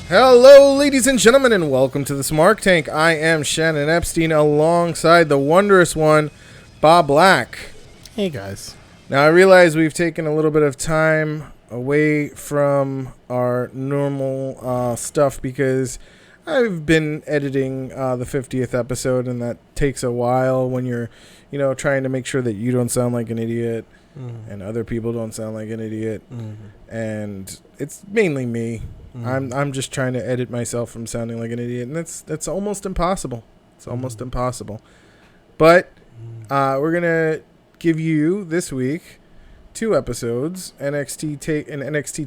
Hello, ladies and gentlemen, and welcome to the Smark Tank. I am Shannon Epstein, alongside the wondrous one, Bob Black. Hey, guys. Now, I realize we've taken a little bit of time away from our normal stuff because I've been editing the 50th episode, and that takes a while when you're, trying to make sure that you don't sound like an idiot and other people don't sound like an idiot. And it's mainly me. I'm just trying to edit myself from sounding like an idiot, and that's almost impossible. It's almost impossible. But we're gonna give you this week 2 episodes: an NXT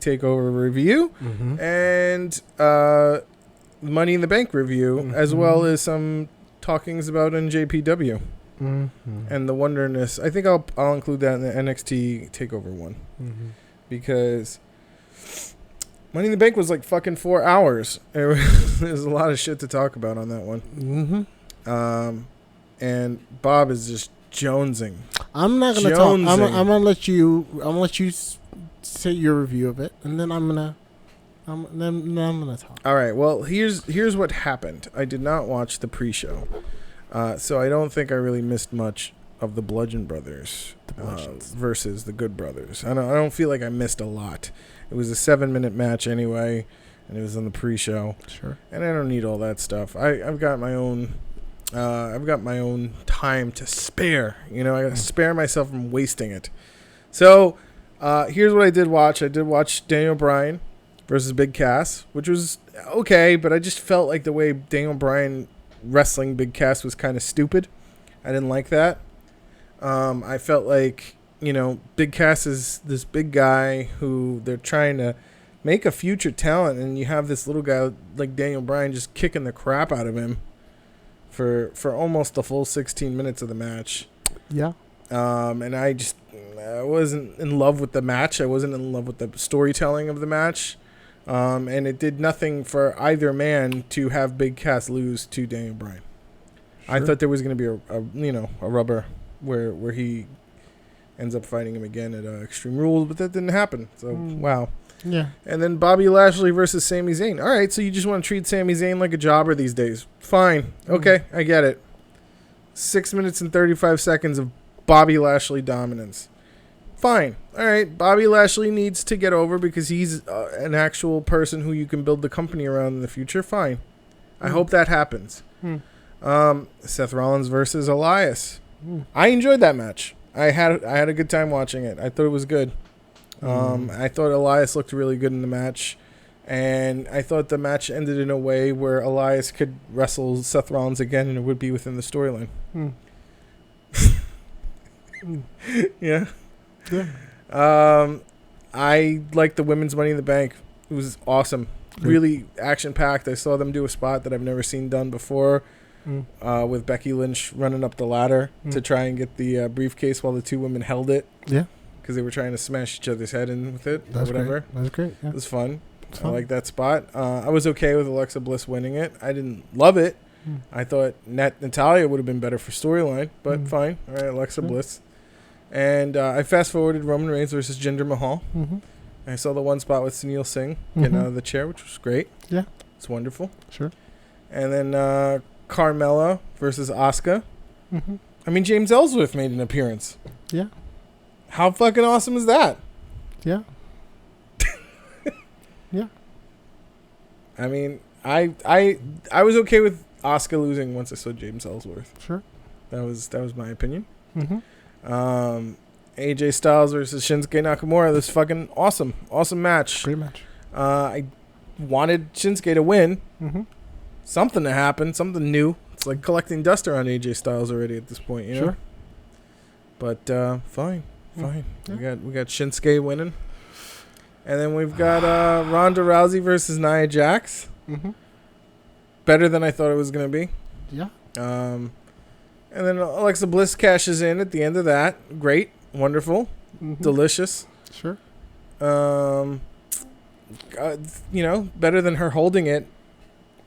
Takeover review and Money in the Bank review, as well as some talkings about NJPW and the wonderness. I think I'll include that in the NXT Takeover one because Money in the Bank was like fucking 4 hours. There's a lot of shit to talk about on that one. And Bob is just jonesing. I'm not gonna talk. I'm gonna let you. I'm gonna let you say your review of it, and then I'm gonna talk. All right. Well, here's what happened. I did not watch the pre-show, so I don't think I really missed much of the Bludgeon Brothers versus the Good Brothers. I don't feel like I missed a lot. It was a 7-minute match anyway, and it was on the pre-show. Sure. And I don't need all that stuff. I've got my own. I've got my own time to spare. I got to spare myself from wasting it. So here's what I did watch. I did watch Daniel Bryan versus Big Cass, which was okay, but I just felt like the way Daniel Bryan wrestling Big Cass was kind of stupid. I didn't like that. I felt like, Big Cass is this big guy who they're trying to make a future talent, and you have this little guy like Daniel Bryan just kicking the crap out of him for almost the full 16 minutes of the match. Yeah. And I wasn't in love with the match. I wasn't in love with the storytelling of the match. And it did nothing for either man to have Big Cass lose to Daniel Bryan. Sure. I thought there was going to be a rubber where he ends up fighting him again at Extreme Rules, but that didn't happen. So, wow. Yeah. And then Bobby Lashley versus Sami Zayn. All right, so you just want to treat Sami Zayn like a jobber these days. Fine. Okay, I get it. 6 minutes and 35 seconds of Bobby Lashley dominance. Fine. All right, Bobby Lashley needs to get over because he's an actual person who you can build the company around in the future. Fine. I hope that happens. Seth Rollins versus Elias. I enjoyed that match. I had a good time watching it. I thought it was good. I thought Elias looked really good in the match, and I thought the match ended in a way where Elias could wrestle Seth Rollins again, and it would be within the storyline. Yeah. I liked the women's Money in the Bank. It was awesome. Really action-packed. I saw them do a spot that I've never seen done before. With Becky Lynch running up the ladder to try and get the briefcase while the two women held it. Yeah. Because they were trying to smash each other's head in with it or whatever. That was great. Yeah. It was fun. I like that spot. I was okay with Alexa Bliss winning it. I didn't love it. I thought Natalia would have been better for storyline, but fine. All right, Alexa Bliss. And I fast-forwarded Roman Reigns versus Jinder Mahal. I saw the one spot with Sunil Singh getting out of the chair, which was great. Yeah. It's wonderful. Sure. And then Carmella versus Asuka. I mean, James Ellsworth made an appearance. Yeah. How fucking awesome is that? Yeah. Yeah. I mean, I was okay with Asuka losing once I saw James Ellsworth. Sure. That was my opinion. AJ Styles versus Shinsuke Nakamura. This fucking awesome match. Great match. I wanted Shinsuke to win. Something to happen. Something new. It's like collecting dust around AJ Styles already at this point, you know? Sure. But fine. Yeah. We got Shinsuke winning. And then we've got Ronda Rousey versus Nia Jax. Better than I thought it was going to be. Yeah. And then Alexa Bliss cashes in at the end of that. Great. Wonderful. Delicious. Sure. Better than her holding it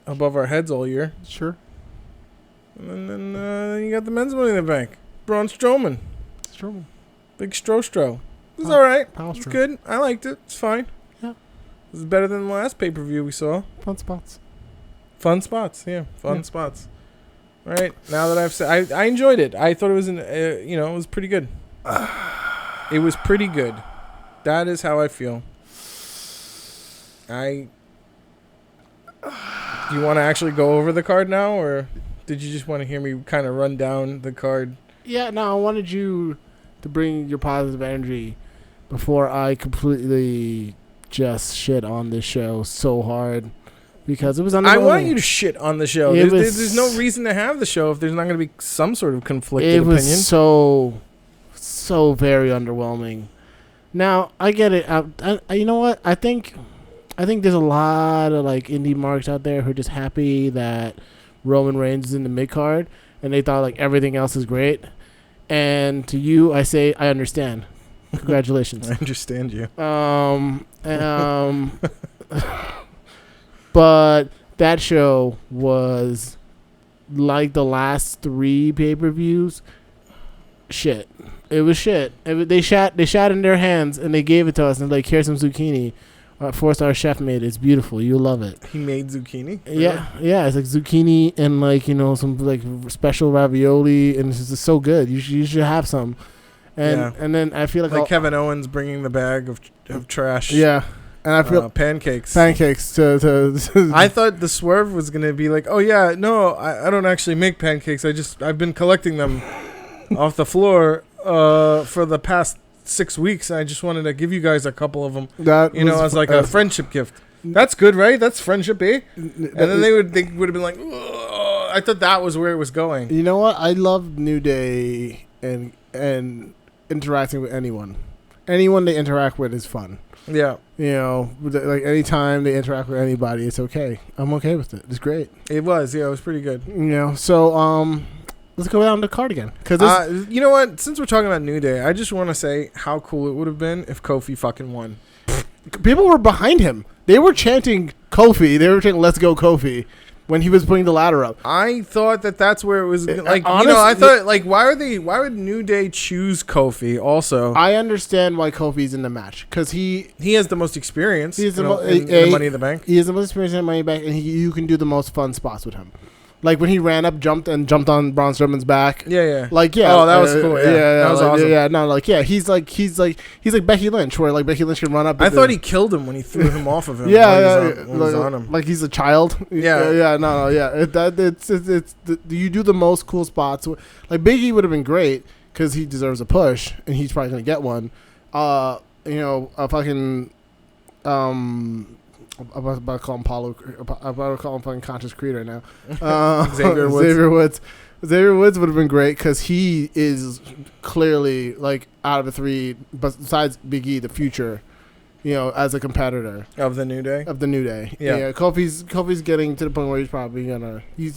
above our heads all year. Sure. And then you got the men's Money in the Bank. Braun Strowman. Big Stro. It was all right. It was good. I liked it. It's fine. Yeah. was better than the last pay-per-view we saw. Fun spots. Fun spots, yeah. Fun spots. Right, now that I've said... I enjoyed it. I thought it was, it was pretty good. It was pretty good. That is how I feel. Do you want to actually go over the card now, or did you just want to hear me kind of run down the card? Yeah, no, I wanted you to bring your positive energy before I completely just shit on this show so hard because it was underwhelming. I want you to shit on the show. There's no reason to have the show if there's not going to be some sort of conflicted opinion. It was so very underwhelming. Now, I get it. You know what? I think there's a lot of like indie marks out there who are just happy that Roman Reigns is in the mid card and they thought like everything else is great. And to you, I say I understand. Congratulations. I understand you. But that show was like the last 3 pay-per-views. Shit. It was shit. They shot in their hands and they gave it to us and like, here's some zucchini. 4-star chef made it. It's beautiful. You'll love it. He made zucchini? Yeah. It's like zucchini and like, some like special ravioli and it's just so good. You should have some. And then I feel like Kevin Owens bringing the bag of trash. Yeah. And I feel pancakes to I thought the swerve was going to be like, oh yeah, no, I don't actually make pancakes. I've been collecting them off the floor for the past 6 weeks. I just wanted to give you guys a couple of them, as like a friendship gift. That's good, right? That's friendship, eh? And then they would have been like, ugh. I thought that was where it was going. You know what? I love New Day and interacting with anyone. Anyone they interact with is fun. Yeah. Like anytime they interact with anybody, it's okay. I'm okay with it. It's great. It was, yeah, it was pretty good. So let's go down the card again. Cause you know what? Since we're talking about New Day, I just want to say how cool it would have been if Kofi fucking won. People were behind him. They were chanting Kofi. They were chanting "Let's go Kofi" when he was putting the ladder up. I thought that's where it was. Like, honestly, I thought like, why would New Day choose Kofi? Also, I understand why Kofi's in the match because he has the most experience. He's in the Money in the Bank. He has the most experience in the Money in the Bank, and you can do the most fun spots with him. Like when he ran up, jumped on Braun Strowman's back. Yeah. Like yeah. Oh, that was cool. Yeah, that was awesome. Yeah, no, like yeah, he's like Becky Lynch, where like Becky Lynch can run up. I thought he killed him when he threw him off of him. On him. Like he's a child. Yeah. No, yeah. It's you do the most cool spots. Like Biggie would have been great because he deserves a push, and he's probably gonna get one. A fucking I'm about to call him Paulo. I'm about to call him fucking Conscious Creed right now. Xavier Woods. Xavier Woods would have been great because he is clearly like out of the 3, besides Big E, the future. As a competitor of the New Day. Yeah. Kofi's getting to the point where he's probably gonna. We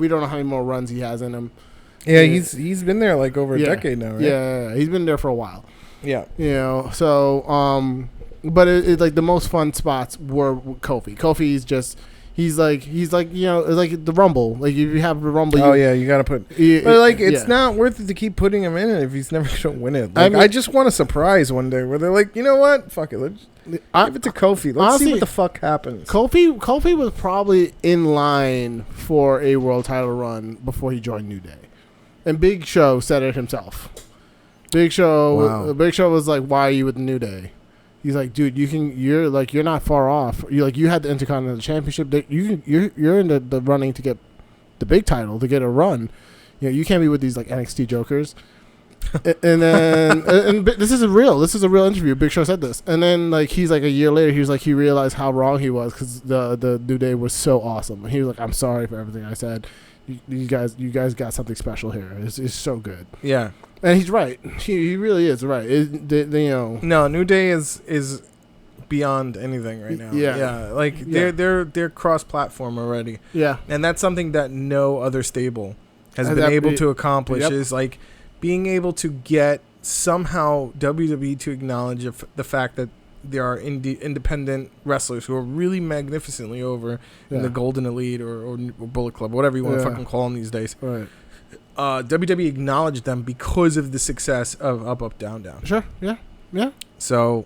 don't know how many more runs he has in him. Yeah, he's been there like over a decade now, right? Yeah, he's been there for a while. Yeah. So but it like the most fun spots were Kofi. Kofi's just he's like it's like the Rumble. Like if you have the Rumble. You gotta put. But it's not worth it to keep putting him in it if he's never gonna win it. Like, I just want a surprise one day where they're like, you know what, fuck it, let's give it to Kofi. Let's see what the fuck happens. Kofi was probably in line for a world title run before he joined New Day, and Big Show said it himself. Big Show was like, why are you with the New Day? He's like, dude, you're not far off. You had the Intercontinental Championship. You're in the running to get the big title, to get a run. You can't be with these like NXT jokers. And then and this is a real interview. Big Show said this, and then like he's like a year later, he was like he realized how wrong he was because the New Day was so awesome. And he was like, I'm sorry for everything I said. You guys got something special here. It's so good. Yeah. And he's right. He really is right. No, New Day is beyond anything right now. Yeah. Like they're cross-platform already. Yeah. And that's something that no other stable has been able to accomplish. Yep. Is like being able to get somehow WWE to acknowledge the fact that there are independent wrestlers who are really magnificently over in the Golden Elite or Bullet Club, whatever you want to fucking call them these days. Right. WWE acknowledged them because of the success of Up, Up, Down, Down. Sure. Yeah. So,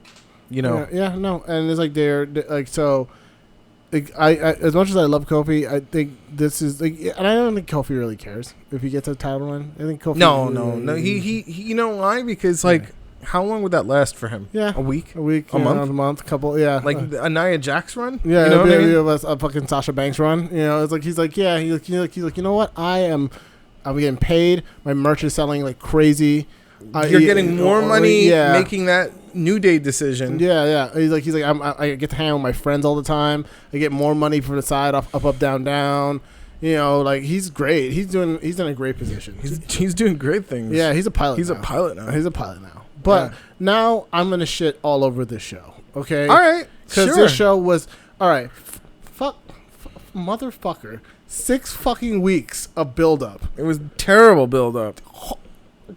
You know. Yeah, no, and it's like they're like so. Like I as much as I love Kofi, I think this is like, and I don't think Kofi really cares if he gets a title run. I think Kofi. No. He you know why? Because like, how long would that last for him? Yeah, a week, a month, couple. Yeah, like a Nia Jax run. Yeah, you know what I mean? A fucking Sasha Banks run. You know, it's like he's like, he's like, you know what? I'm getting paid. My merch is selling like crazy. You're getting more money making that New Day decision. Yeah. He's like, I get to hang out with my friends all the time. I get more money from the side, up, down, down. You know, like he's great. He's in a great position. He's doing great things. Yeah, he's a pilot. He's a pilot now. But now I'm gonna shit all over this show. Okay. All right. Because this show was all right. Motherfucker. 6 fucking weeks of build-up. It was terrible build-up.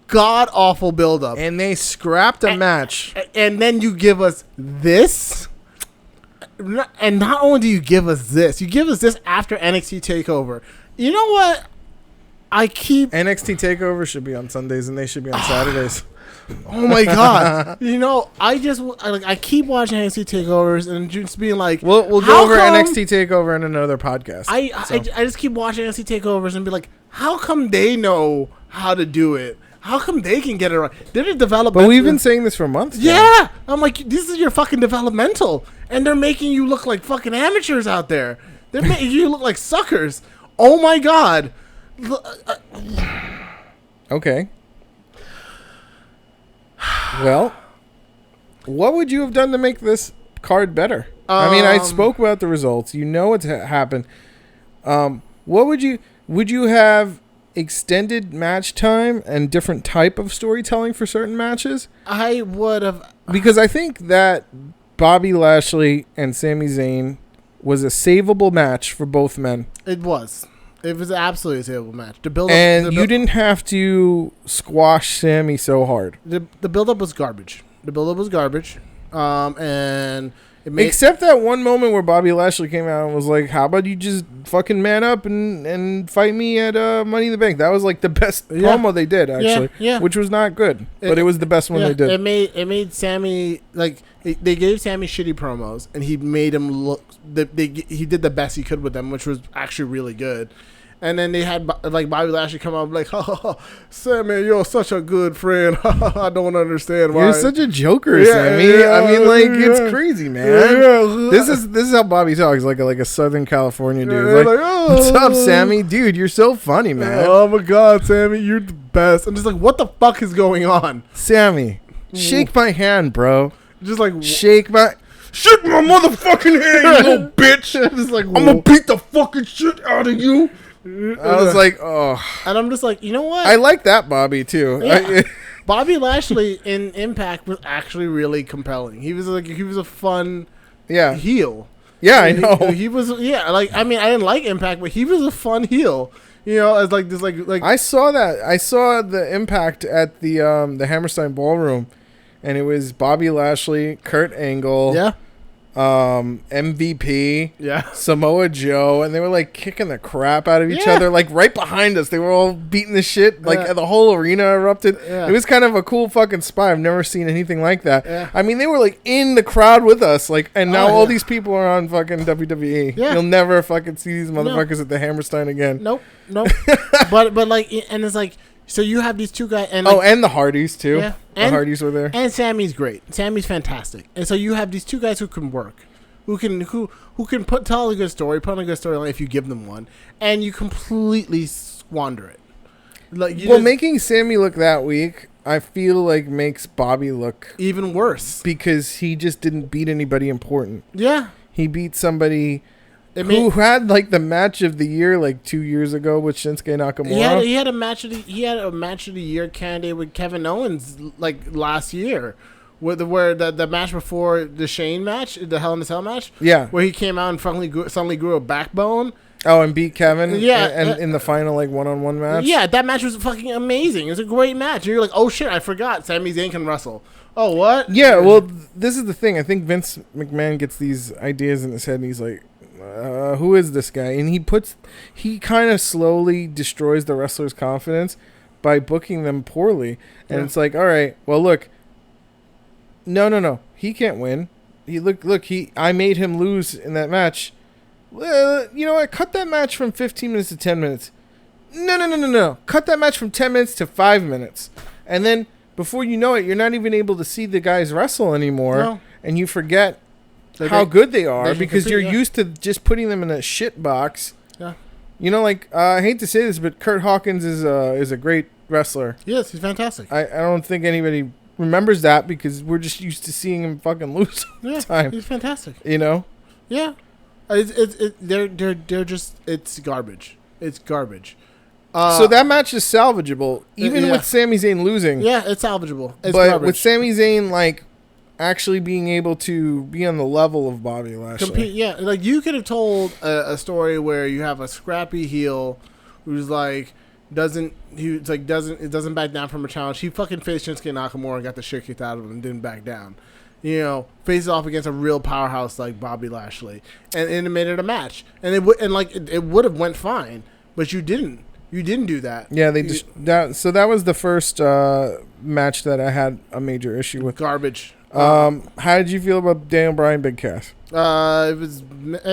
God awful build-up. And they scrapped a match. And then you give us this. And not only do you give us this, you give us this after NXT TakeOver. You know what? NXT TakeOver should be on Sundays and they should be on Saturdays. Oh my God! You know, I keep watching NXT takeovers and just being like, we'll go over NXT takeover in another podcast. I just keep watching NXT takeovers and be like, how come they know how to do it? How come they can get it right? They're just developmental. But we've been saying this for months. Yeah, I'm like, this is your fucking developmental, and they're making you look like fucking amateurs out there. They're making you look like suckers. Oh my God. Okay. Well, what would you have done to make this card better? I mean, I spoke about the results. You know what's happened. What would you have extended match time and different type of storytelling for certain matches? I would have, because I think that Bobby Lashley and Sami Zayn was a savable match for both men. It was absolutely a savable match. You didn't have to squash Sami so hard. The build-up was garbage. And it made, except that one moment where Bobby Lashley came out and was like, "How about you just fucking man up and fight me at Money in the Bank?" That was like the best promo they did, actually. Yeah. Which was not good, but it was the best one they did. It made Sami like they gave Sami shitty promos, and he made him look. He did the best he could with them, which was actually really good. And then they had like Bobby Lashley come out like, "Ha, Sammy, you're such a good friend. I don't understand why you're such a joker, Sammy." I mean, like it's crazy, man. This is how Bobby talks, like a Southern California dude. Like, what's up, Sammy? Dude, you're so funny, man. Oh my God, Sammy, you're the best. I'm just like, what the fuck is going on, Sammy? Shake my hand, bro. Just like shake my motherfucking hand, you little bitch. Just like, I'm gonna beat the fucking shit out of you. I was like, oh. And I'm just like, you know what? I like that Bobby, too. Yeah. Bobby Lashley in Impact was actually really compelling. He was a fun heel. Yeah, I know. He was, like, I mean, I didn't like Impact, but he was a fun heel. You know, as like this, like. I saw that. I saw the Impact at the Hammerstein Ballroom, and it was Bobby Lashley, Kurt Angle. MVP, Samoa Joe, and they were like kicking the crap out of each other, like right behind us. They were all beating the shit, like the whole arena erupted. It was kind of a cool fucking spot. I've never seen anything like that. I mean, they were like in the crowd with us, like, and now all these people are on fucking WWE. You'll never fucking see these motherfuckers at the Hammerstein again. Nope. but like, and it's like. So you have these two guys, and like, and the Hardys too. Yeah, the Hardys were there, and Sammy's great. Sammy's fantastic, and so you have these two guys who can work, who can tell a good story, put on a good storyline if you give them one, and you completely squander it. Like making Sammy look that weak, I feel like makes Bobby look even worse because he just didn't beat anybody important. Yeah, he beat somebody. Who had like the match of the year like 2 years ago with Shinsuke Nakamura? He had a match of the year candidate with Kevin Owens like last year, where the match before the Shane match, the Hell in a Cell match, where he came out and suddenly grew a backbone. Oh, and beat Kevin, and in the final like one-on-one match. Yeah, that match was fucking amazing. It was a great match. And you're like, oh shit, I forgot Sami Zayn can wrestle. Oh, what? Yeah, well, this is the thing. I think Vince McMahon gets these ideas in his head, and he's like, who is this guy? And he kind of slowly destroys the wrestler's confidence by booking them poorly. And it's like, all right, well, look, No. He can't win. I made him lose in that match. You know what? Cut that match from 15 minutes to 10 minutes. No. Cut that match from 10 minutes to 5 minutes. And then before you know it, you're not even able to see the guys wrestle anymore. No. And you forget how good they are because you're used to just putting them in a shit box. Yeah. You know, like, I hate to say this, but Kurt Hawkins is a great wrestler. Yes, he's fantastic. I don't think anybody remembers that because we're just used to seeing him fucking lose all the time. He's fantastic. You know? Yeah. They're just, it's garbage. It's garbage. So that match is salvageable, even with Sami Zayn losing. Yeah, it's salvageable. It's but garbage. With Sami Zayn, like, actually being able to be on the level of Bobby Lashley. Like, you could have told a story where you have a scrappy heel who's like, doesn't back down from a challenge. He fucking faced Shinsuke Nakamura and got the shit kicked out of him and didn't back down. You know, faces off against a real powerhouse like Bobby Lashley, and it made it a match. And it would have went fine, but you didn't. You didn't do that. Yeah, so that was the first match that I had a major issue with. Garbage. How did you feel about Daniel Bryan, Big Cass? It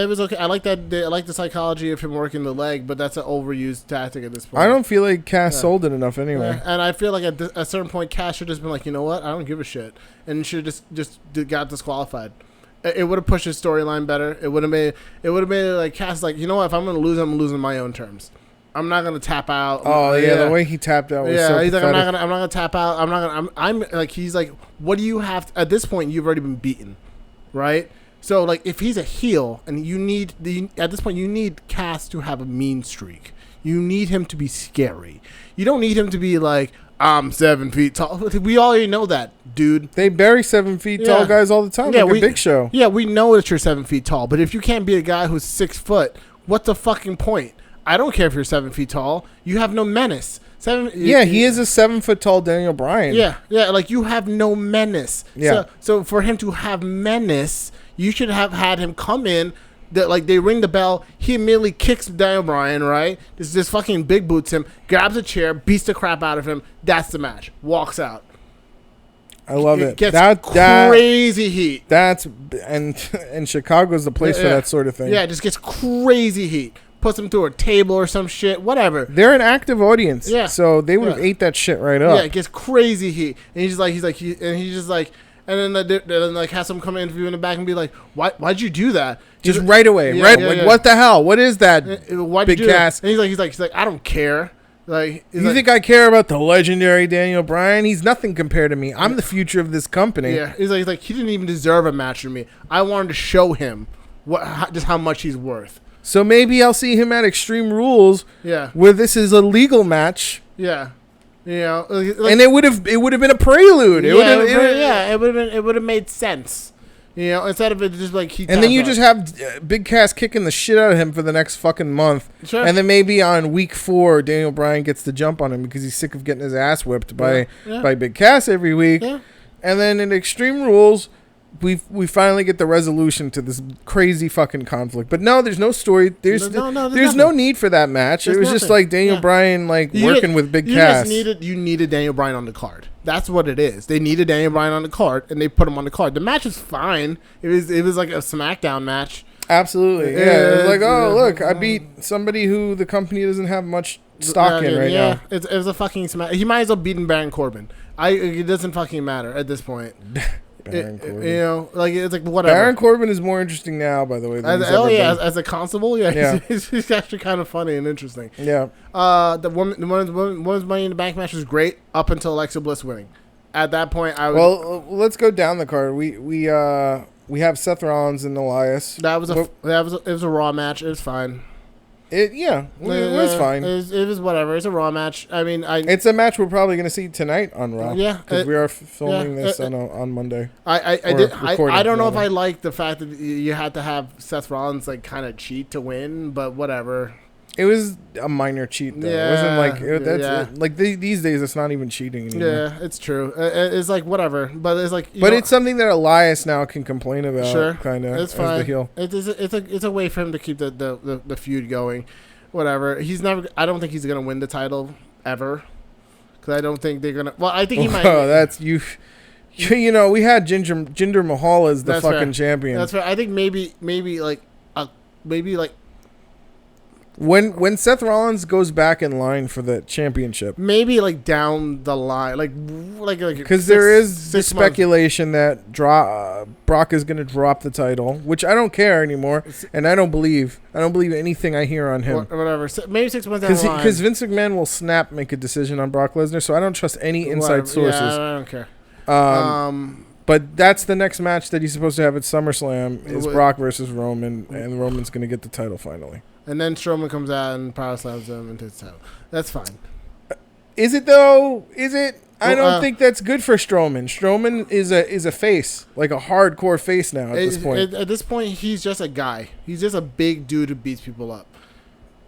was okay. I like that. I like the psychology of him working the leg, but that's an overused tactic at this point. I don't feel like Cass sold it enough anyway. Yeah. And I feel like at a certain point, Cass should have just been like, you know what? I don't give a shit, and should have just got disqualified. It would have pushed his storyline better. It would have made like Cass like, you know what? If I'm gonna lose, I'm losing my own terms. I'm not gonna tap out. Oh yeah, the way he tapped out was so he's pathetic. like, I'm not gonna tap out. I'm like, he's like, what do you have to, at this point? You've already been beaten, right? So like, if he's a heel and at this point you need Cass to have a mean streak. You need him to be scary. You don't need him to be like, I'm 7 feet tall. We already know that, dude. They bury 7 feet tall guys all the time, like a Big Show. Yeah, we know that you're 7 feet tall, but if you can't be a guy who's 6 foot, what's the fucking point? I don't care if you're 7 feet tall. You have no menace. He is a 7 foot tall Daniel Bryan. Yeah, like you have no menace. Yeah. So for him to have menace, you should have had him come in. Like they ring the bell, he immediately kicks Daniel Bryan, right? This fucking big boots him, grabs a chair, beats the crap out of him. That's the match. Walks out. I love it. Gets crazy heat. And Chicago's the place for that sort of thing. Yeah, it just gets crazy heat. Puts him through a table or some shit, whatever. They're an active audience, so they would have ate that shit right up. Yeah, it gets crazy heat, and he's just like, and then like has some come interview in the back and be like, why'd you do that? Just right away, what the hell? What is that? Big Cass? And he's like, I don't care. Like, you think I care about the legendary Daniel Bryan? He's nothing compared to me. I'm the future of this company. Yeah, he's like he didn't even deserve a match from me. I wanted to show him just how much he's worth. So maybe I'll see him at Extreme Rules. Yeah, where this is a legal match. Yeah, you know, and it would have been a prelude. It would have made sense. You know, instead of it just like and then you just have Big Cass kicking the shit out of him for the next fucking month. Sure. And then maybe on week 4, Daniel Bryan gets the jump on him because he's sick of getting his ass whipped by Big Cass every week. Yeah. And then in Extreme Rules, we finally get the resolution to this crazy fucking conflict. But no, there's no story. There's no need for that match. It was just like Daniel Bryan working with Big Cass. You needed Daniel Bryan on the card. That's what it is. They needed Daniel Bryan on the card, and they put him on the card. The match was fine. It was like a SmackDown match. Absolutely. Yeah. It was like, oh, look, I beat somebody who the company doesn't have much stock in right now. It was a fucking smack. He might as well beat Baron Corbin. It doesn't fucking matter at this point. Baron Corbin. You know, like it's like whatever. Baron Corbin is more interesting now, by the way. As a constable, he's actually kind of funny and interesting. Yeah. The women's Money in the Bank match was great up until Alexa Bliss winning. At that point, let's go down the card. We have Seth Rollins and Elias. It was a Raw match. It was fine. It was fine. It was whatever. It's a Raw match. I mean, it's a match we're probably going to see tonight on Raw. Yeah, because we are filming this on Monday. I don't know if I like the fact that you had to have Seth Rollins like kind of cheat to win, but whatever. It was a minor cheat, though. It wasn't like these days. It's not even cheating anymore. Yeah, it's true. It's like whatever, but it's like. It's something that Elias now can complain about. Sure, kind of. It's fine. The heel. It's a way for him to keep the feud going. Whatever. He's never. I don't think he's gonna win the title ever, because I don't think they're gonna. Well, I think he might. Oh, that's you. You know, we had Jinder Mahal as the fucking champion. That's right. I think maybe like when Seth Rollins goes back in line for the championship, maybe like down the line, like because there is the speculation that Brock is going to drop the title, which I don't care anymore, and I don't believe anything I hear on him. Or whatever. Maybe 6 months down the line. Because Vince McMahon will make a decision on Brock Lesnar, so I don't trust any inside sources. Yeah, I don't care. But that's the next match that he's supposed to have at SummerSlam is Brock versus Roman, and Roman's going to get the title finally. And then Strowman comes out and power slams him into the title. That's fine. Is it though? Is it? I don't think that's good for Strowman. Strowman is a face, like a hardcore face now at this point. At this point, he's just a guy. He's just a big dude who beats people up.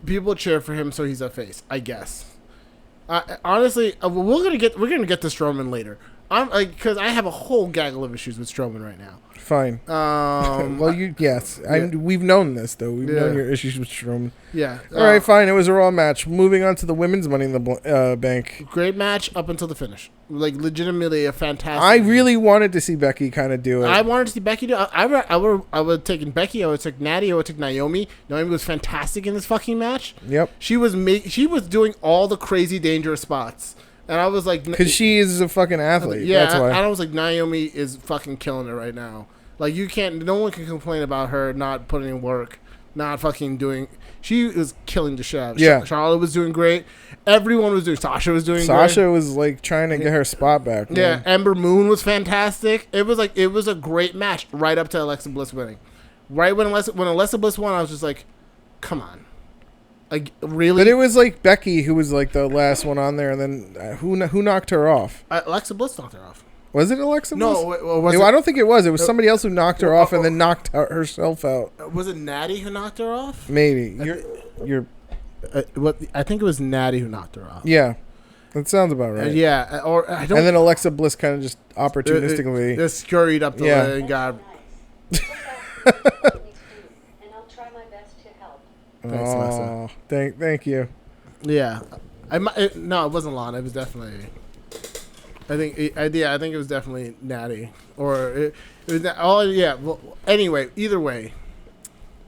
People cheer for him, so he's a face, I guess. Honestly, we're gonna get to Strowman later. Because I have a whole gaggle of issues with Strowman right now. Fine. Well, we've known this though. We've known your issues with Strowman. Yeah. All right, fine. It was a Raw match. Moving on to the women's Money in the Bank. Great match up until the finish. Like legitimately a fantastic. I really wanted to see Becky kind of do it. I wanted to see Becky do it. I would have taken Becky. I would have taken Natty. I would have taken Naomi. Naomi was fantastic in this fucking match. Yep. She was doing all the crazy dangerous spots. And I was like... Because she is a fucking athlete. Yeah, that's why. And I was like, Naomi is fucking killing it right now. Like, no one can complain about her not putting in work, not fucking doing... She was killing the shit out. Yeah. Charlotte was doing great. Everyone was doing... Sasha was doing great. Sasha was, like, trying to get her spot back. Man. Yeah, Ember Moon was fantastic. It was a great match right up to Alexa Bliss winning. Right when Alexa Bliss won, I was just like, come on. Like, really? But it was like Becky who was like the last one on there, and then who knocked her off? Alexa Bliss knocked her off. Was it Alexa Bliss? No, I don't think it was. It was somebody else who knocked her off and then knocked herself out. Was it Natty who knocked her off? Maybe. I think it was Natty who knocked her off. Yeah, that sounds about right. Yeah, or I don't. And then Alexa Bliss kind of just opportunistically just scurried up the way and got. Thank you. Yeah, no, it wasn't Lana. It was definitely. I think it was definitely Natty, or it was. Oh yeah. Well, anyway, either way.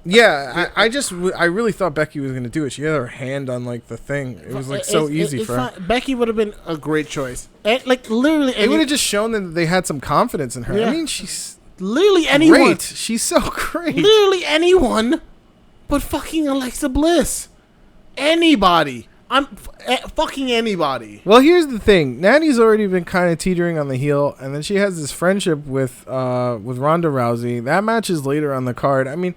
Yeah, I really thought Becky was going to do it. She had her hand on like the thing. It was like so easy for her. Becky would have been a great choice. Like literally, it would have just shown them that they had some confidence in her. Yeah. I mean, she's literally anyone. Great. She's so great. Literally anyone. But fucking Alexa Bliss. Anybody. Fucking anybody. Well, here's the thing. Natty's already been kind of teetering on the heel, and then she has this friendship with Ronda Rousey. That match is later on the card. I mean,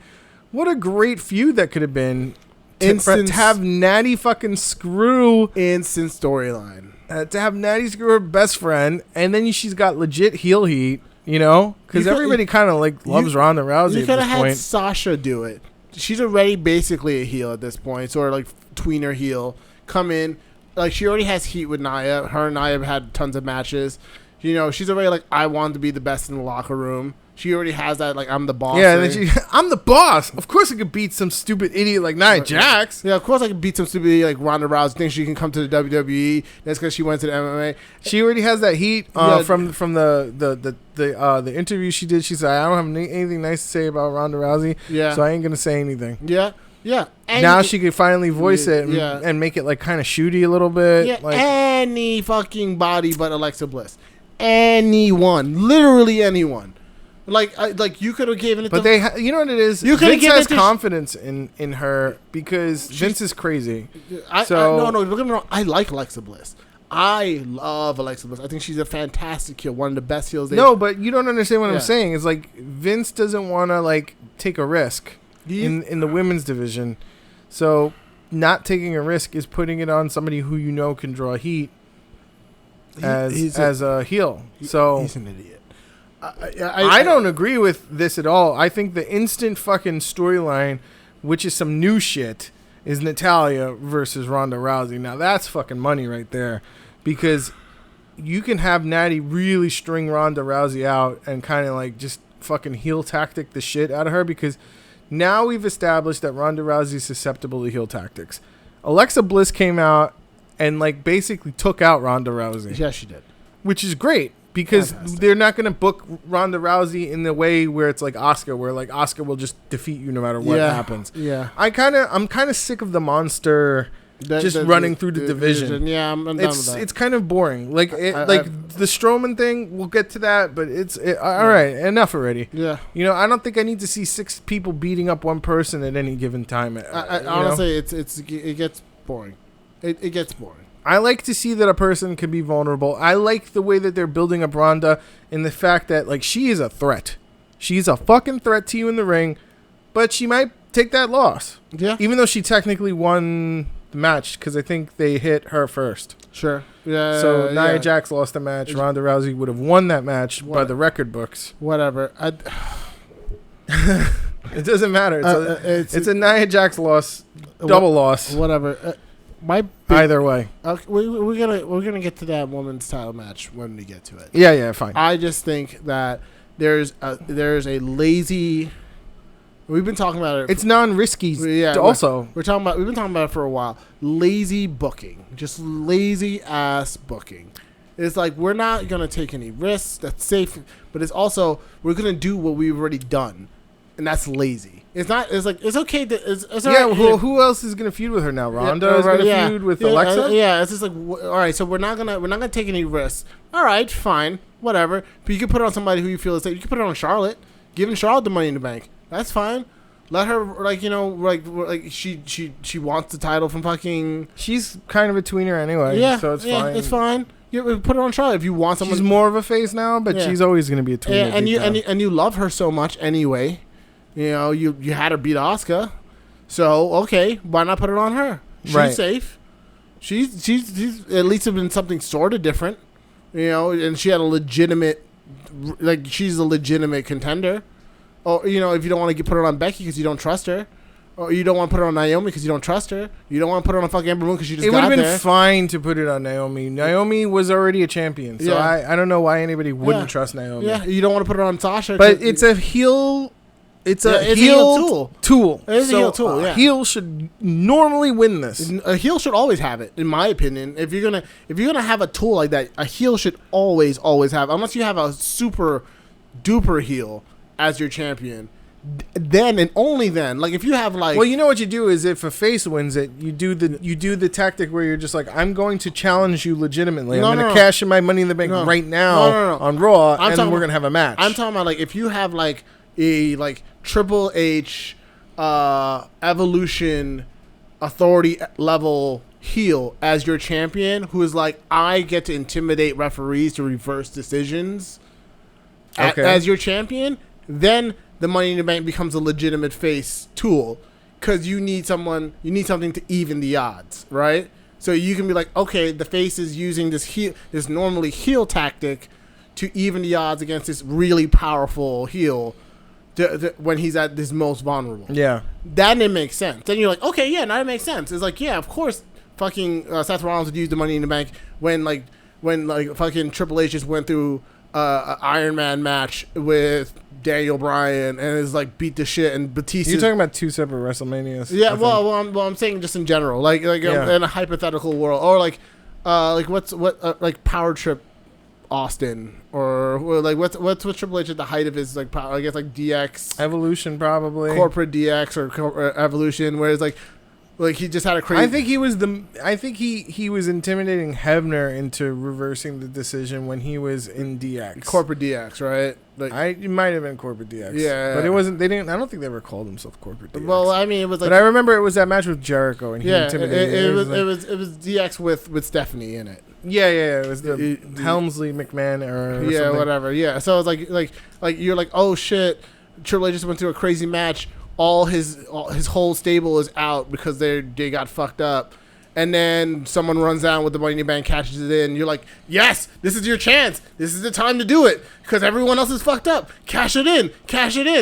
what a great feud that could have been to have Natty fucking screw. Instant storyline. To have Natty screw her best friend, and then she's got legit heel heat, you know? Because everybody kind of like loves Ronda Rousey at this point. You could have had Sasha do it. She's already basically a heel at this point, sort of like tweener heel. Come in, like she already has heat with Nia. Her and Nia have had tons of matches. You know, she's already like, I want to be the best in the locker room. She already has that, like, I'm the boss. Yeah, and then I'm the boss. Of course I could beat some stupid idiot like Nia Jax. Yeah, of course I could beat some stupid idiot like Ronda Rousey. Thinks she can come to the WWE. That's because she went to the MMA. She already has that heat from the interview she did. She said, I don't have anything nice to say about Ronda Rousey, so I ain't going to say anything. Yeah. Yeah. Now she could finally voice it and make it like kind of shooty a little bit. Yeah, like, any fucking body but Alexa Bliss. Anyone. Literally anyone. Like you could have given it. But you know what it is. Vince has confidence in her because Vince is crazy. No, don't get me wrong. I like Alexa Bliss. I love Alexa Bliss. I think she's a fantastic heel, one of the best heels. But you don't understand what I'm saying. It's like Vince doesn't want to like take a risk in the women's division, so not taking a risk is putting it on somebody who you know can draw heat as a heel. So he's an idiot. I don't agree with this at all. I think the instant fucking storyline, which is some new shit, is Natalya versus Ronda Rousey. Now that's fucking money right there, because you can have Natty really string Ronda Rousey out and kind of like just fucking heel tactic the shit out of her, because now we've established that Ronda Rousey is susceptible to heel tactics. Alexa Bliss came out and like basically took out Ronda Rousey. Yeah, she did. Which is great. because they're not going to book Ronda Rousey in the way where it's like Asuka, where like Asuka will just defeat you no matter what happens. Yeah, I'm kind of sick of the monster running through the division. Yeah, I'm done with that. It's kind of boring. Like the Strowman thing, we'll get to that, but all right, enough already. Yeah, I don't think I need to see 6 people beating up one person at any given time. Honestly, it gets boring. It gets boring. I like to see that a person can be vulnerable. I like the way that they're building up Ronda and the fact that like she is a threat. She's a fucking threat to you in the ring, but she might take that loss. Yeah. Even though she technically won the match because I think they hit her first. Sure. Yeah. So Nia Jax lost the match. Ronda Rousey would have won that match by the record books. Whatever. It doesn't matter. It's a Nia Jax loss, double loss. Whatever. Either way. Okay, we're gonna get to that women's title match when we get to it. Yeah, fine. I just think that there's a lazy. We've been talking about it. It's non-risky. Yeah. Also, we've been talking about it for a while. Lazy booking, just lazy ass booking. It's like we're not gonna take any risks. That's safe, but it's also we're gonna do what we've already done, and that's lazy. It's not. It's like it's okay. It's yeah. Right. Who else is gonna feud with her now? Ronda is gonna feud with Alexa. Yeah. It's just like all right. So we're not gonna take any risks. All right, fine, whatever. But you can put it on somebody who you feel is safe. You can put it on Charlotte. Giving Charlotte the Money in the Bank. That's fine. Let her like she wants the title from fucking. She's kind of a tweener anyway. Yeah. So it's fine. It's fine. You put her on Charlotte if you want someone. She's more of a face now, but she's always gonna be a tweener. And you love her so much anyway. You had her beat Asuka, so okay, why not put it on her? She's safe. She's at least been something sort of different, and she had a legitimate, like she's a legitimate contender. Or if you don't want to put it on Becky because you don't trust her, or you don't want to put it on Naomi because you don't trust her, you don't want to put it on fucking Ember Moon because she just got there. It would have been fine to put it on Naomi. Naomi was already a champion, so I don't know why anybody wouldn't trust Naomi. Yeah, you don't want to put it on Sasha, but it's a heel. It's a heel tool. It is a heel tool. Yeah. A heel should normally win this. A heel should always have it, in my opinion. If you're gonna have a tool like that, a heel should always have. Unless you have a super duper heel as your champion, then and only then. Like if you have like, well, you know what you do is if a face wins it, you do the tactic where you're just like, I'm going to challenge you legitimately. I'm going to cash in my Money in the Bank right now on Raw, and we're gonna have a match. I'm talking about like if you have like a Triple H Evolution authority level heel as your champion who is like, I get to intimidate referees to reverse decisions as your champion, then the Money in the Bank becomes a legitimate face tool because you need something to even the odds, right? So you can be like, okay, the face is using this normally heel tactic to even the odds against this really powerful heel when he's at his most vulnerable. Yeah. That didn't make sense. Then you're like, okay, yeah, now it makes sense. It's like, yeah, of course fucking Seth Rollins would use the Money in the Bank when fucking Triple H just went through an Iron Man match with Daniel Bryan and is like beat the shit and Batista. You're talking about 2 separate WrestleManias. Yeah, I'm saying just in general, like in a hypothetical world, or like Power Trip Austin, or like what's Triple H at the height of his like power? I guess like DX Evolution, probably corporate DX or Evolution, where it's like he just had a crazy. I think he was intimidating Hebner into reversing the decision when he was in DX. Corporate DX, right? Like it might have been corporate DX. Yeah, but it wasn't. They didn't. I don't think they ever called themselves corporate DX. Well, I mean, it was like. But I remember it was that match with Jericho, and he intimidated. It was DX with Stephanie in it. Yeah. It was the Helmsley McMahon era. Or something. Whatever. Yeah. So it's like you're like, oh shit, Triple H just went through a crazy match. All his whole stable is out because they got fucked up, and then someone runs down with the Money in the Bank, catches it in. You're like, yes, this is your chance. This is the time to do it because everyone else is fucked up. Cash it in,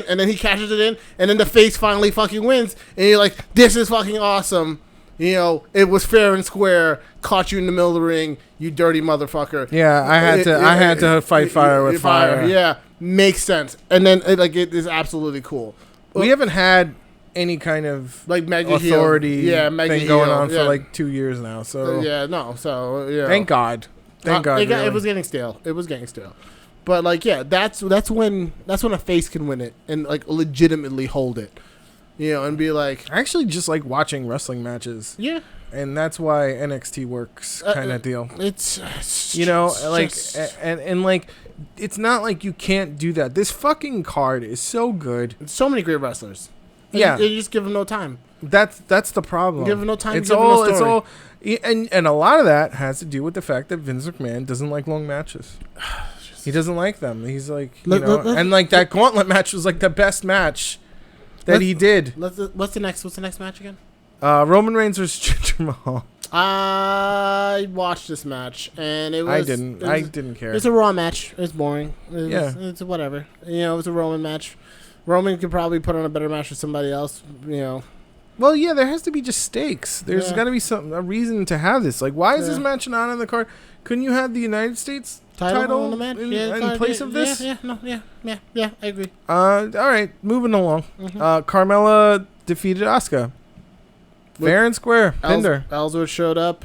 and then he cashes it in, and then the face finally fucking wins, and you're like, this is fucking awesome. It was fair and square. Caught you in the middle of the ring, you dirty motherfucker. Yeah, I had to fight fire with fire. Yeah, makes sense, and then it is absolutely cool. We haven't had any kind of like mega authority mega thing going on for like 2 years now. So yeah. Thank God. Thank God. It was getting stale. But like, yeah, that's when a face can win it and like legitimately hold it, and be like. I actually just like watching wrestling matches. Yeah. And that's why NXT works, kind of deal. It's like, and like, it's not like you can't do that. This fucking card is so good. So many great wrestlers. Yeah, you just give them no time. That's the problem. Give them no time. It's all, and a lot of that has to do with the fact that Vince McMahon doesn't like long matches. He doesn't like them. He's like, and like that gauntlet match was like the best match that he did. What's the next match again? Roman Reigns versus Jinder Mahal. I watched this match and it was. I didn't care. It's a Raw match. It's boring. It's whatever. It's a Roman match. Roman could probably put on a better match with somebody else. Well, yeah, there has to be just stakes. There's got to be a reason to have this. Like, why is this match not on the card? Couldn't you have the United States title on the match in place of this? Yeah, I agree. All right, moving along. Mm-hmm. Carmella defeated Asuka. Fair and square. Pinder. Ellsworth showed up.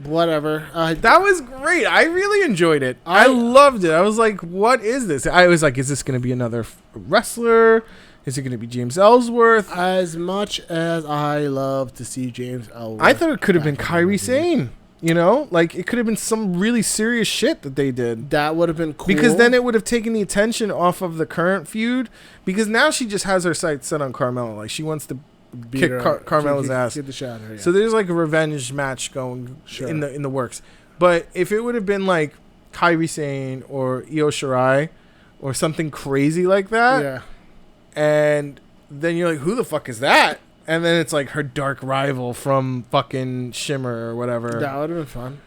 Whatever. That was great. I really enjoyed it. I loved it. I was like, what is this? I was like, is this going to be another wrestler? Is it going to be James Ellsworth? As much as I love to see James Ellsworth. I thought it could have been Kairi Sane. Like, it could have been some really serious shit that they did. That would have been cool. Because then it would have taken the attention off of the current feud. Because now she just has her sights set on Carmella. Like, she wants to kick Carmella's ass. Get the shot her, yeah. So there's like a revenge match going in the works. But if it would have been like Kairi Sane or Io Shirai or something crazy like that, yeah, and then you're like, who the fuck is that? And then it's like her dark rival from fucking Shimmer or whatever. That would have been fun.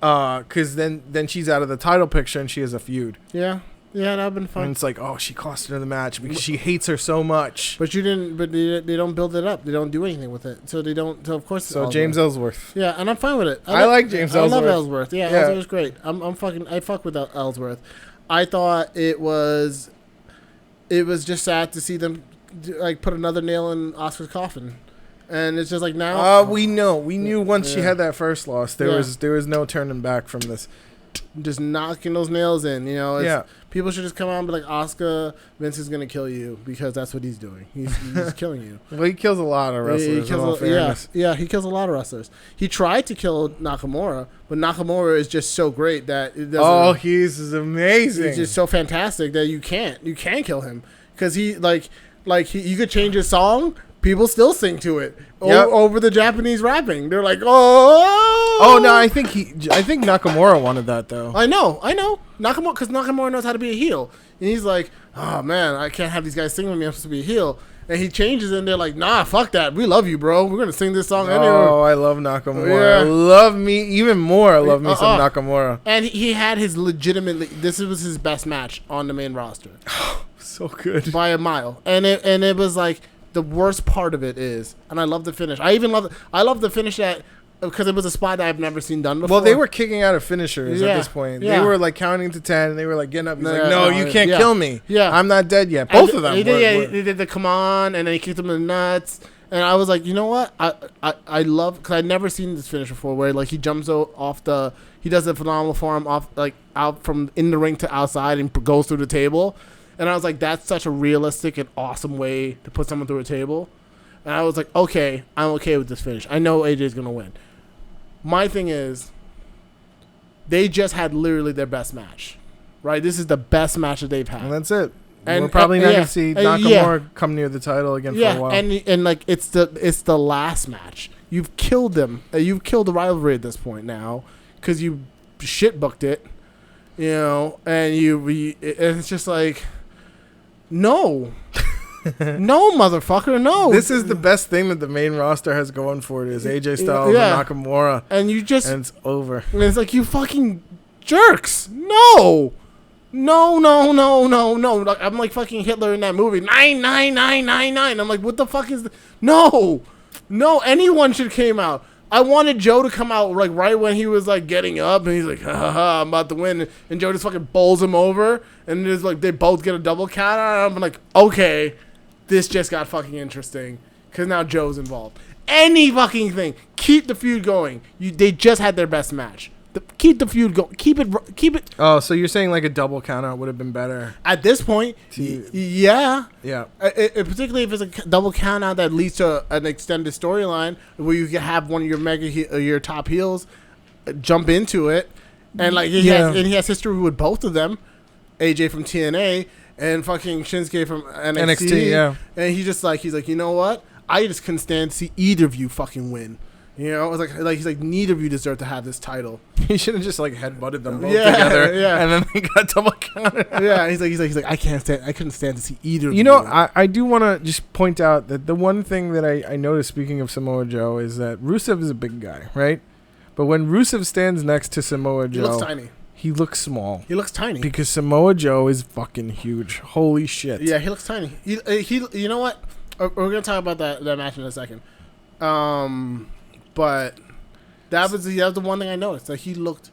Because then she's out of the title picture and she has a feud. Yeah. Yeah, that would have been fun. And it's like, oh, she cost her the match because she hates her so much. But they don't build it up. They don't do anything with it. So they don't. So of course. So James Ellsworth. Yeah, and I'm fine with it. I like James Ellsworth. I love Ellsworth. Yeah, Ellsworth's great. I fuck with Ellsworth. I thought it was just sad to see them like put another nail in Asuka's coffin. And it's just like now. We knew once she had that first loss, there was no turning back from this. Just knocking those nails in, People should just come out and be like, Asuka, Vince is gonna kill you because that's what he's doing. He's killing you. Well, he kills a lot of wrestlers. He kills a lot of wrestlers. He tried to kill Nakamura, but Nakamura is just so great that it doesn't. Oh, he's amazing. He's just so fantastic that you can't kill him because he you could change his song. People still sing to it over the Japanese rapping. They're like, oh. Oh no, I think Nakamura wanted that though. I know. Nakamura, because Nakamura knows how to be a heel, and he's like, oh man, I can't have these guys sing with me. I'm supposed to be a heel, and he changes, and they're like, nah, fuck that. We love you, bro. We're gonna sing this song anyway. Oh, I love Nakamura. Yeah. Love me even more. I love me some Nakamura. And he had his this was his best match on the main roster. So good by a mile, and it was like. The worst part of it is, and I love the finish. I love the finish because it was a spot that I've never seen done before. Well, they were kicking out of finishers at this point. Yeah. They were like counting to 10, and they were like getting up. He's like, no, you can't kill me. Yeah, I'm not dead yet. Both of them. They did the come on, and then he kicked him in the nuts. And I was like, you know what? I love because I'd never seen this finish before, where like he jumps off he does a phenomenal form off out from in the ring to outside and goes through the table. And I was like, that's such a realistic and awesome way to put someone through a table. And I was like, okay, I'm okay with this finish. I know AJ's going to win. My thing is, they just had literally their best match, right? This is the best match that they've had. And that's it. And we're probably not going to see Nakamura come near the title again for a while. And like it's the last match. You've killed them. You've killed the rivalry at this point now because you shit booked it, and it's just like. No. No, motherfucker, no. This is the best thing that the main roster has going for it is AJ Styles and Nakamura. And and it's over. And it's like, you fucking jerks. No. Like, I'm like fucking Hitler in that movie. 99999. I'm like, what the fuck is No, anyone should came out. I wanted Joe to come out like right when he was like getting up and he's like, ha, I'm about to win, and Joe just fucking bowls him over, and it's like they both get a double count. I'm like, okay, this just got fucking interesting because now Joe's involved. any fucking thing. Keep the feud going. They just had their best match. Keep the feud going. Keep it. Oh, so you're saying like a double countout would have been better At this point, yeah. Yeah. Particularly if it's a double countout that leads to an extended storyline where you can have one of your top heels jump into it, and like he has history with both of them, AJ from TNA and fucking Shinsuke from NXT. Yeah. And he's like, you know what? I just couldn't stand to see either of you fucking win. You know, it was like he's like, neither of you deserve to have this title. He should have just like headbutted them both together, and then they got double counted. Yeah, he's like, I couldn't stand to see either. You know, I do want to just point out that the one thing that I noticed, speaking of Samoa Joe, is that Rusev is a big guy, right? But when Rusev stands next to Samoa Joe, he looks tiny. He looks small. He looks tiny because Samoa Joe is fucking huge. Holy shit! Yeah, he looks tiny. He you know what? We're gonna talk about that match in a second. But that was the one thing I noticed. Like he looked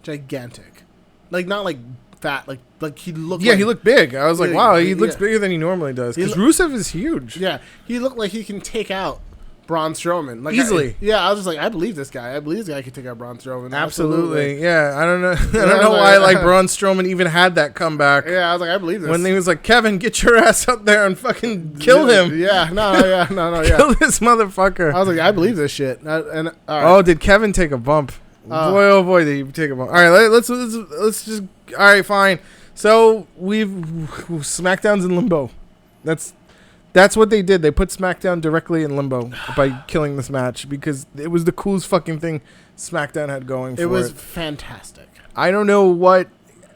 gigantic, like not like fat, like he looked. Yeah, he looked big. I was like, wow, he looks bigger than he normally does. Because Rusev is huge. Yeah, he looked like he can take out Braun Strowman like easily. I was just like, I believe this guy. I believe this guy can take out Braun Strowman. Absolutely. Yeah, I don't know. I don't know why like Braun Strowman even had that comeback. Yeah, I was like, I believe this. When he was like, Kevin, get your ass up there and fucking kill him. Yeah, no, kill this motherfucker. I was like, I believe this shit. And all right. Oh, did Kevin take a bump? Boy, oh boy, did he take a bump. All right, let's just. All right, fine. So SmackDown's in limbo. That's what they did. They put SmackDown directly in limbo by killing this match because it was the coolest fucking thing SmackDown had going for it. It was fantastic. I don't know what...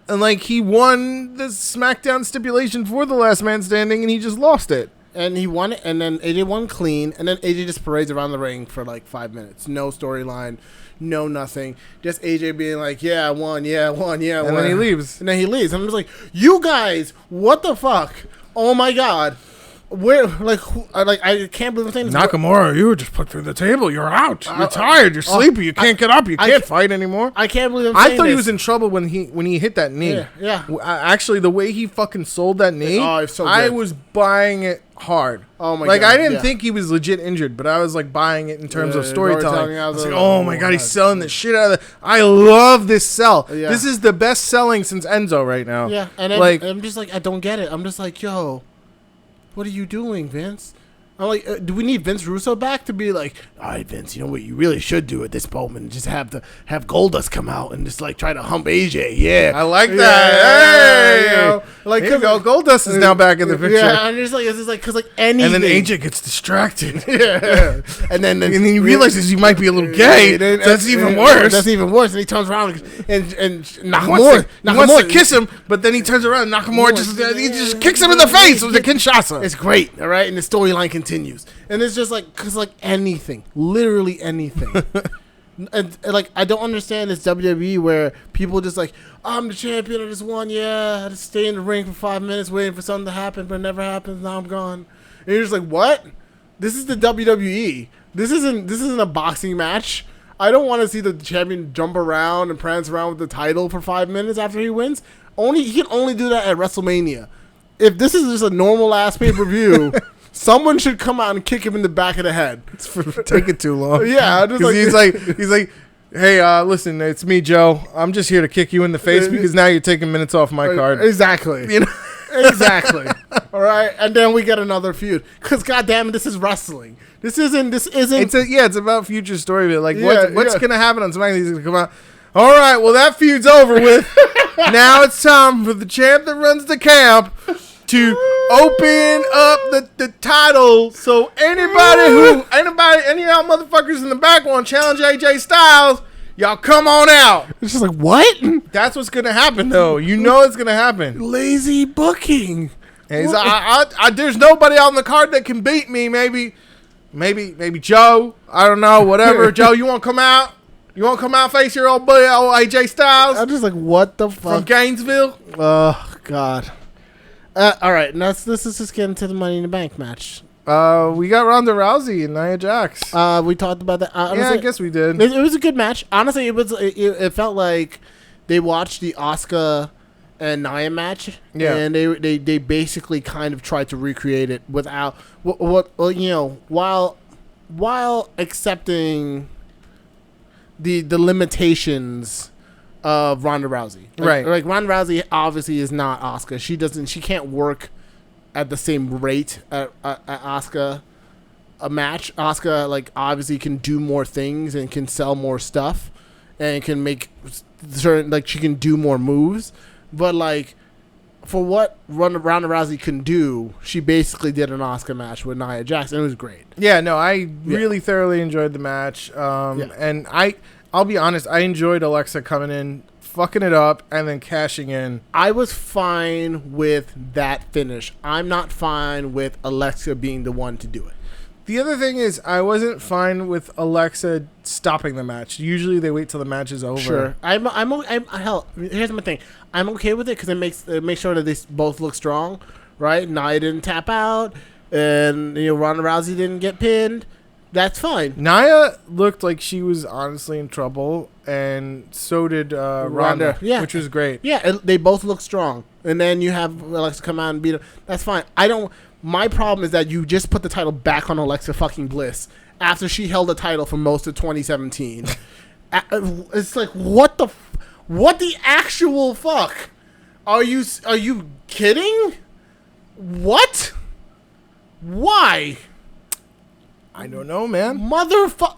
And, like, he won the SmackDown stipulation for the Last Man Standing, and he just lost it. And he won it, and then AJ won clean, and then AJ just parades around the ring for, like, 5 minutes. No storyline, no nothing. Just AJ being like, yeah, I won. And then he leaves. And then he leaves. I'm just like, you guys, what the fuck? Oh, my God. Where, I can't believe I'm saying this. Nakamura, you were just put through the table. You're out. You're tired. You're sleepy. You can't get up. You can't fight anymore. I can't believe I'm saying this. I thought he was in trouble when he hit that knee. Yeah. Actually, the way he fucking sold that knee, so good. I was buying it hard. Oh my god! Like I didn't think he was legit injured, but I was like buying it in terms of storytelling. I was like, oh my god, he's selling the shit out of it. I love this sell. Yeah. This is the best selling since Enzo right now. Yeah, and then, I'm just like, I don't get it. I'm just like, yo. What are you doing, Vince? I'm like, do we need Vince Russo back to be like, all right, Vince, you know what you really should do at this moment? Just have Goldust come out and just like try to hump AJ. Yeah, I like that. Hey, you know, like here you go. Goldust is now back in the picture. Yeah, and it's like because like anything. And then AJ gets distracted. Yeah, and then he realizes he might be a little gay. That's even worse. That's even worse. And he turns around and Nakamura wants to kiss him, but then he turns around. And Nakamura just kicks him in the face with the Kinshasa. It's great, all right, and the storyline continues. And it's just like, because like anything, literally anything. and like, I don't understand this WWE where people just like, I'm the champion, I just won, yeah, I just stay in the ring for 5 minutes waiting for something to happen, but it never happens, now I'm gone. And you're just like, what? This is the WWE. This isn't a boxing match. I don't want to see the champion jump around and prance around with the title for 5 minutes after he wins. He can only do that at WrestleMania. If this is just a normal ass pay-per-view... Someone should come out and kick him in the back of the head. It's taking too long. Yeah, just like, he's like, hey, listen, it's me, Joe. I'm just here to kick you in the face because now you're taking minutes off my card. Exactly. You know? Exactly. All right, and then we get another feud because goddamn it, this is wrestling. This isn't. It's about future story. Like what's gonna happen on SmackDown? He's gonna come out. All right, well that feud's over with. Now it's time for the champ that runs the camp to open up the title so any of y'all motherfuckers in the back want to challenge AJ Styles, y'all come on out. It's just like, what? That's what's going to happen, though. You know it's going to happen. Lazy booking. And he's like, there's nobody on the card that can beat me. Maybe Joe. I don't know, whatever. Joe, you want to come out? You want to come out face your old buddy, old AJ Styles? I'm just like, what the fuck? From Gainesville? Oh, God. All right, let's just get into the Money in the Bank match. We got Ronda Rousey and Nia Jax. We talked about that. Honestly, yeah, I guess we did. It was a good match. Honestly, it felt like they watched the Asuka and Nia match, and they basically kind of tried to recreate it without while while accepting the limitations of Ronda Rousey. Right. Like Ronda Rousey obviously is not Asuka. She can't work at the same rate at Asuka a match. Asuka like obviously can do more things and can sell more stuff and can make certain like she can do more moves. But like for what Ronda Rousey can do, she basically did an Asuka match with Nia Jax, and it was great. Yeah, no, I really thoroughly enjoyed the match. And I'll be honest, I enjoyed Alexa coming in, fucking it up, and then cashing in. I was fine with that finish. I'm not fine with Alexa being the one to do it. The other thing is, I wasn't fine with Alexa stopping the match. Usually, they wait till the match is over. Sure, I'm hell. Here's my thing. I'm okay with it because it makes sure that they both look strong, right? Nia didn't tap out, and Ronda Rousey didn't get pinned. That's fine. Nia looked like she was honestly in trouble, and so did Ronda, which was great. Yeah, they both look strong, and then you have Alexa come out and beat her. That's fine. My problem is that you just put the title back on Alexa fucking Bliss after she held the title for most of 2017. It's like, what the actual fuck? Are you kidding? What? Why? I don't know, man. Motherfucker.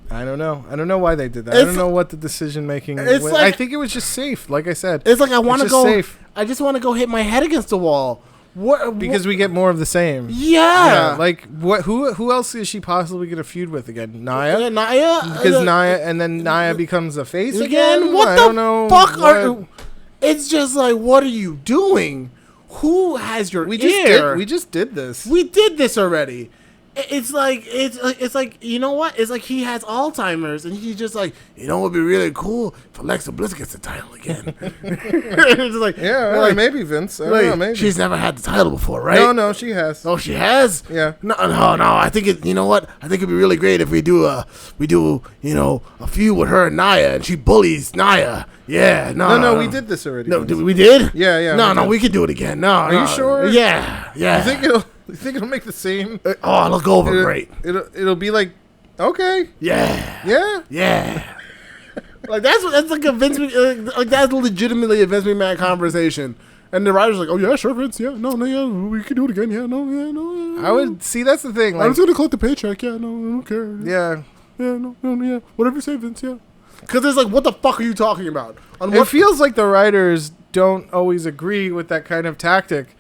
I don't know. I don't know why they did that. I don't know what the decision making was. Like, I think it was just safe, like I said. It's like I want to go. Safe. I just want to go hit my head against the wall. Because we get more of the same. Yeah. Like what? Who else is she possibly gonna feud with again? Nia. Nia. Because Nia, and then Nia becomes a face again. What the fuck? It's just like, what are you doing? Who has your ear? We just did this. We did this already. It's like you know what? It's like he has Alzheimer's and he's just like, what would be really cool if Alexa Bliss gets the title again. It's like, yeah, like, maybe Vince. I don't know, maybe she's never had the title before, right? No, she has. Oh, she has. Yeah. No. I think it. You know what? I think it'd be really great if we do a feud with her and Nia, and she bullies Nia. Yeah. No. We did this already. No, we did. Yeah. No, we could do it again. No. Are you sure? Yeah. You think it'll make the same? It'll go over great. It'll be like, okay. Yeah. Like that's like a Vince, like that's legitimately a Vince McMahon conversation. And the writer's like, oh yeah, sure, Vince, yeah, no, yeah, we can do it again, yeah. I would see that's the thing. Like, I'm just gonna collect the paycheck, yeah, no, I don't care. Yeah, no, yeah, whatever you say, Vince, yeah. Because it's like, what the fuck are you talking about? It feels like the writers don't always agree with that kind of tactic.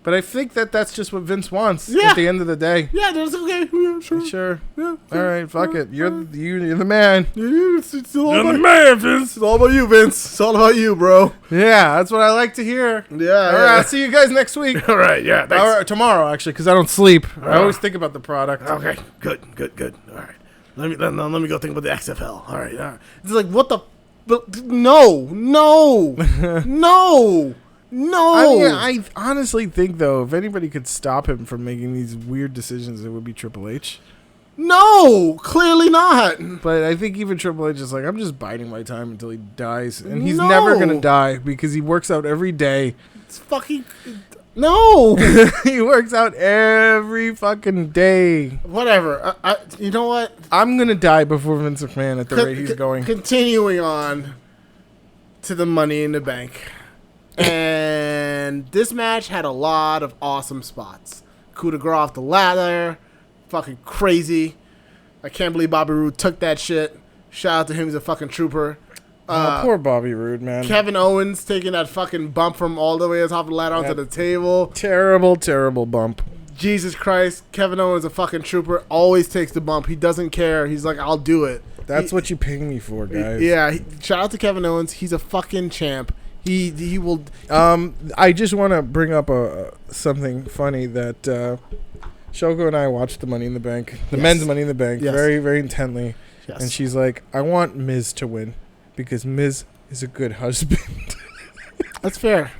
But I think that's just what Vince wants at the end of the day. Yeah, that's okay. Yeah, sure. Yeah. All right, fuck it. You're the man. You're the man, Vince. It's all about you, Vince. It's all about you, bro. Yeah, that's what I like to hear. Yeah. All right, I'll see you guys next week. All right, yeah. Thanks. All right, tomorrow, actually, because I don't sleep. I always think about the product. Okay, good. All right. Let me go think about the XFL. All right. It's like, what the... No. I honestly think, though, if anybody could stop him from making these weird decisions, it would be Triple H. No, clearly not. But I think even Triple H is like, I'm just biding my time until he dies. And he's never going to die because he works out every day. It's fucking... No. He works out every fucking day. Whatever. You know what? I'm going to die before Vince McMahon at the rate he's going. Continuing on to the Money in the Bank. And this match had a lot of awesome spots. Coup de grace off the ladder. Fucking crazy. I can't believe Bobby Roode took that shit. Shout out to him. He's a fucking trooper. Poor Bobby Roode, man. Kevin Owens taking that fucking bump from all the way on top of the ladder onto the table. Terrible, terrible bump. Jesus Christ. Kevin Owens a fucking trooper. Always takes the bump. He doesn't care. He's like, I'll do it. That's what you pay me for, guys. Yeah. Shout out to Kevin Owens. He's a fucking champ. He will. I just want to bring up something funny that Shoko and I watched the Money in the Bank, the men's Money in the Bank, very, very intently. Yes. And she's like, I want Miz to win because Miz is a good husband. That's fair.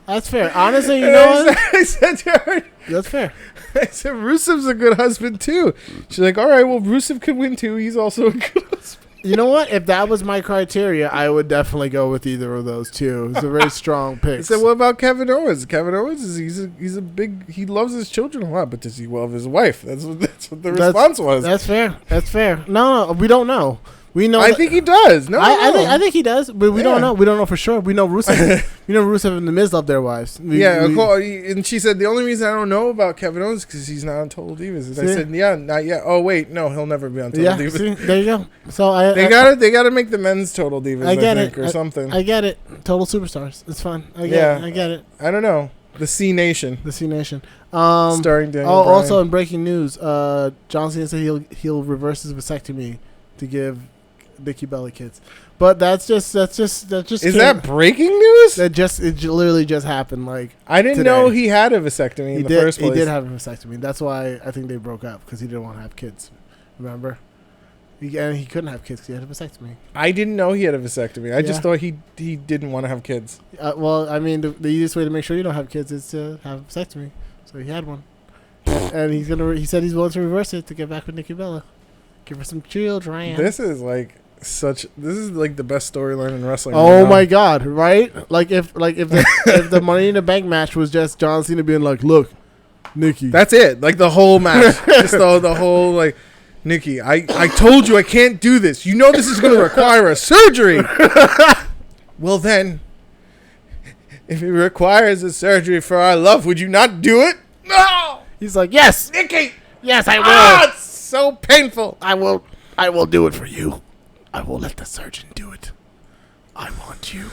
Honestly, you know what? I said to her, that's fair. I said, Rusev's a good husband too. She's like, all right, well, Rusev could win too. He's also a good husband. You know what? If that was my criteria, I would definitely go with either of those two. It's a very strong pick. I said, what about Kevin Owens? Kevin Owens he's a big. He loves his children a lot, but does he love his wife? That's what the response was. That's fair. No, we don't know. We know. I think he does. No, I think he does, but we don't know. We don't know for sure. We know Rusev. Rusev and The Miz love their wives. And she said the only reason I don't know about Kevin Owens is because he's not on Total Divas. And I said, yeah, not yet. Oh wait, no, he'll never be on Total Divas. See, there you go. So they gotta make the men's Total Divas. I think, or something. I get it. Total Superstars. It's fun. I get it. I don't know. The C Nation. Starring Daniel Bryan. Also in breaking news, John Cena said he'll reverse his vasectomy to give Nikki Bella kids, but that's just. Is that breaking news? It literally just happened. Like I didn't know he had a vasectomy in the first place. He did have a vasectomy. That's why I think they broke up because he didn't want to have kids. Remember, he couldn't have kids because he had a vasectomy. I didn't know he had a vasectomy. I just thought he didn't want to have kids. Well, I mean, the easiest way to make sure you don't have kids is to have a vasectomy. So he had one, and he said he's willing to reverse it to get back with Nikki Bella, give her some children. This is like the best storyline in wrestling. Oh my god! Right? Like if the Money in the Bank match was just John Cena being like, "Look, Nikki." That's it. Like the whole match, just the whole like, Nikki, I told you I can't do this. You know this is going to require a surgery. Well then, if it requires a surgery for our love, would you not do it? No. He's like, yes, Nikki. Yes, I will. It's so painful. I will do it for you. I will let the surgeon do it. I want you.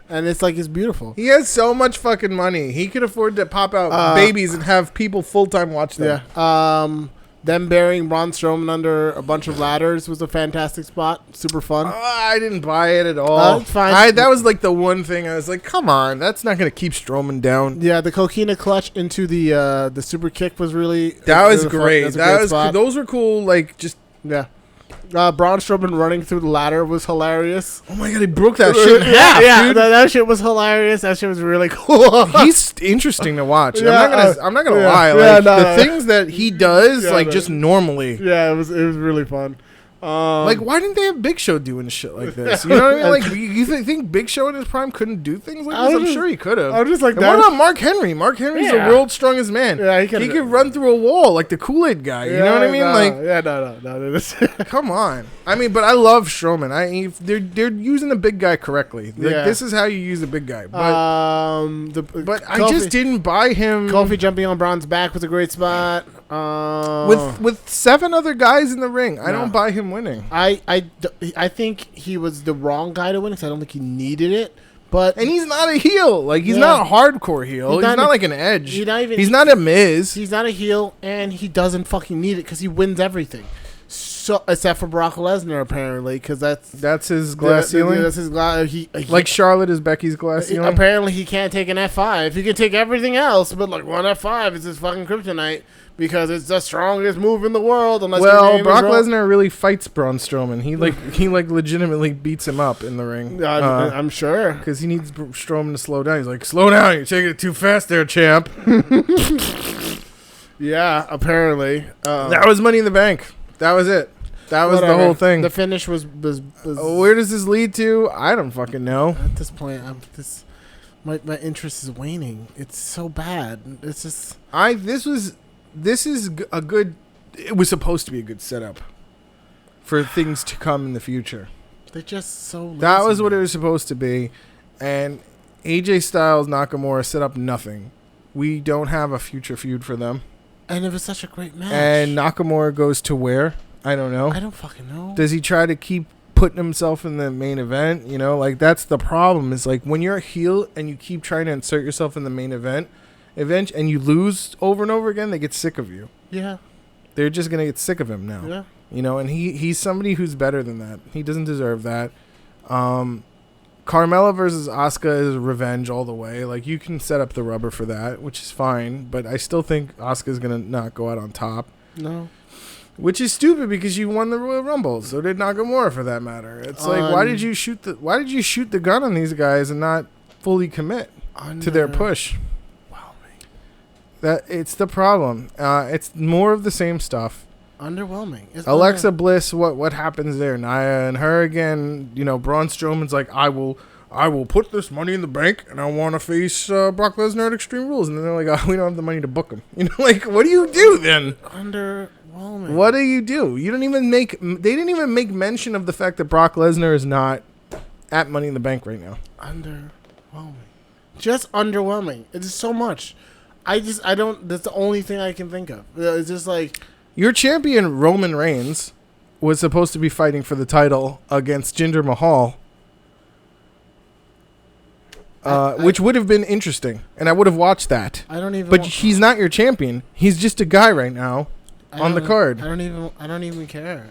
And it's like, it's beautiful. He has so much fucking money. He could afford to pop out babies and have people full-time watch them. Yeah. Them burying Braun Strowman under a bunch of ladders was a fantastic spot. Super fun. I didn't buy it at all. It's fine. That was like the one thing I was like, come on, that's not going to keep Strowman down. Yeah, the coquina clutch into the super kick was really... That was great. Those were cool, like, just... Yeah. Braun Strowman running through the ladder was hilarious. Oh my god, he broke that shit in half, dude. That shit was hilarious. That shit was really cool. He's interesting to watch. Yeah, I'm not gonna lie. Like the things that he does, just normally. Yeah, it was really fun. Like, why didn't they have Big Show doing shit like this? You know what I mean? Like, you think Big Show in his prime couldn't do things like this? I'm sure he could have. I was just like, what about Mark Henry? Mark Henry's the world's strongest man. Yeah, he could run through a wall like the Kool-Aid guy. You know what I mean? No. Come on. I mean, but I love Strowman. They're using the big guy correctly. Like, this is how you use a big guy. But I just didn't buy him. Kofi jumping on Braun's back was a great spot. With 7 other guys in the ring, I don't buy him winning. I think he was the wrong guy to win because I don't think he needed it. And he's not a heel. Like, he's not a hardcore heel. He's not like an Edge. He's not a Miz. He's not a heel, and he doesn't fucking need it because he wins everything. So, except for Brock Lesnar, apparently, because that's his glass ceiling. That's his glass. Like Charlotte is Becky's glass ceiling. Apparently, he can't take an F5. He can take everything else, but like one F5 is his fucking kryptonite. Because it's the strongest move in the world. Brock Lesnar really fights Braun Strowman. He legitimately beats him up in the ring. I'm sure because he needs Strowman to slow down. He's like, slow down! You're taking it too fast, there, champ. Yeah, apparently that was Money in the Bank. That was it. That was the whole thing. The finish was where does this lead to? I don't fucking know. At this point, my interest is waning. It's so bad. It's just This is a good... It was supposed to be a good setup for things to come in the future. They're just so lazy. That was what it was supposed to be. And AJ Styles, Nakamura set up nothing. We don't have a future feud for them. And it was such a great match. And Nakamura goes to where? I don't know. I don't fucking know. Does he try to keep putting himself in the main event? You know, like, that's the problem. Is like, when you're a heel and you keep trying to insert yourself in the main event, and you lose over and over again, they get sick of you. Yeah. They're just going to get sick of him now. Yeah. You know, and he's somebody who's better than that. He doesn't deserve that. Carmella versus Asuka is revenge all the way. Like, you can set up the rubber for that, which is fine, but I still think Asuka's going to not go out on top. No. Which is stupid because you won the Royal Rumble. So did Nakamura, for that matter. It's like, why did you shoot the gun on these guys and not fully commit to their push? That it's the problem. It's more of the same stuff. Underwhelming. Alexa Bliss, what happens there? Nia and her again. Braun Strowman's like, I will put this money in the bank, and I want to face Brock Lesnar at Extreme Rules. And then they're like, oh, we don't have the money to book him. What do you do then? Underwhelming. What do? You don't even they didn't even make mention of the fact that Brock Lesnar is not at Money in the Bank right now. Underwhelming. Just underwhelming. It's just so much. That's the only thing I can think of. It's just like... Your champion, Roman Reigns, was supposed to be fighting for the title against Jinder Mahal. Which would have been interesting, and I would have watched that. But he's not your champion. He's just a guy right now on the card. I don't even care.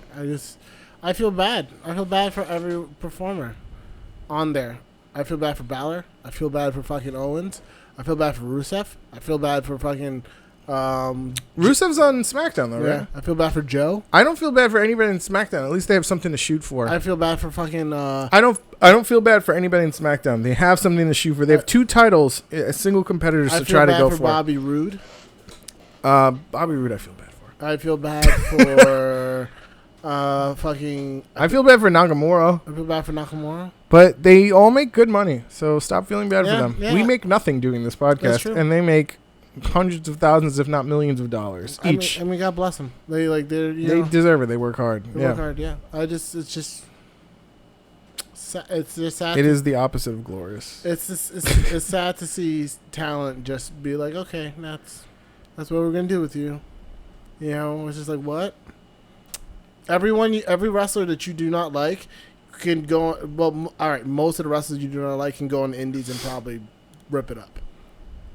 I feel bad. I feel bad for every performer on there. I feel bad for Balor. I feel bad for fucking Owens. I feel bad for Rusev. I feel bad for fucking... Rusev's on SmackDown though, right? I feel bad for Joe. I don't feel bad for anybody in SmackDown. At least they have something to shoot for. I feel bad for fucking... I don't feel bad for anybody in SmackDown. They have something to shoot for. They have 2 titles, single competitors to try to go for. I feel bad for Bobby Roode. Bobby Roode I feel bad for. I feel bad for... fucking... I feel bad for Nakamura. I feel bad for Nakamura. But they all make good money, so stop feeling bad for them. Yeah. We make nothing doing this podcast, and they make hundreds of thousands, if not millions of dollars each. I mean, God bless them. They deserve it. They work hard. They work hard. Yeah. It's just sad. It is the opposite of glorious. It's sad to see talent just be like, okay, that's what we're gonna do with you. It's just like, what? Every wrestler that you do not like can go. Well, all right. Most of the wrestlers you do not like can go on the indies and probably rip it up.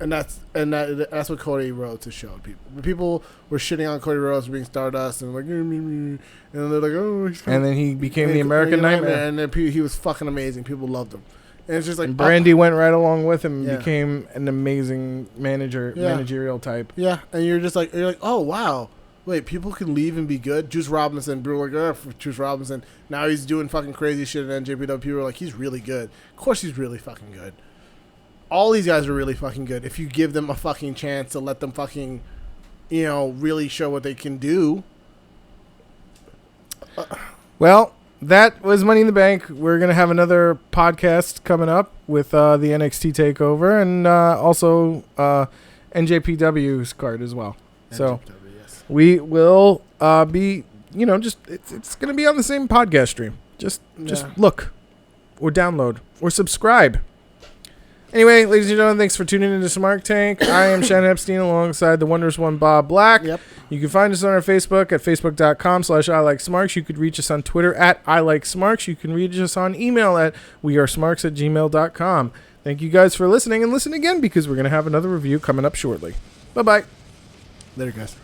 And that's what Cody Rhodes has showed people. People were shitting on Cody Rhodes for being Stardust and like, and they're like, oh. And then he became the American Nightmare, and then he was fucking amazing. People loved him. And it's just like, and Brandy went right along with him, and became an amazing managerial type. Yeah, and you're like, oh wow. Wait, people can leave and be good? Juice Robinson, people were like, for Juice Robinson. Now he's doing fucking crazy shit at NJPW. People were like, he's really good. Of course he's really fucking good. All these guys are really fucking good. If you give them a fucking chance to let them fucking, really show what they can do. Well, that was Money in the Bank. We're going to have another podcast coming up with the NXT TakeOver and also NJPW's card as well. So we will be, it's going to be on the same podcast stream. Just look or download or subscribe. Anyway, ladies and gentlemen, thanks for tuning into Smark Tank. I am Shannon Epstein alongside the wondrous one, Bob Black. Yep. You can find us on our Facebook at facebook.com/ILikeSmarks. You could reach us on Twitter at ILikeSmarks. You can reach us on email at wearesmarks@gmail.com. Thank you guys for listening, and listen again because we're going to have another review coming up shortly. Bye-bye. Later, guys.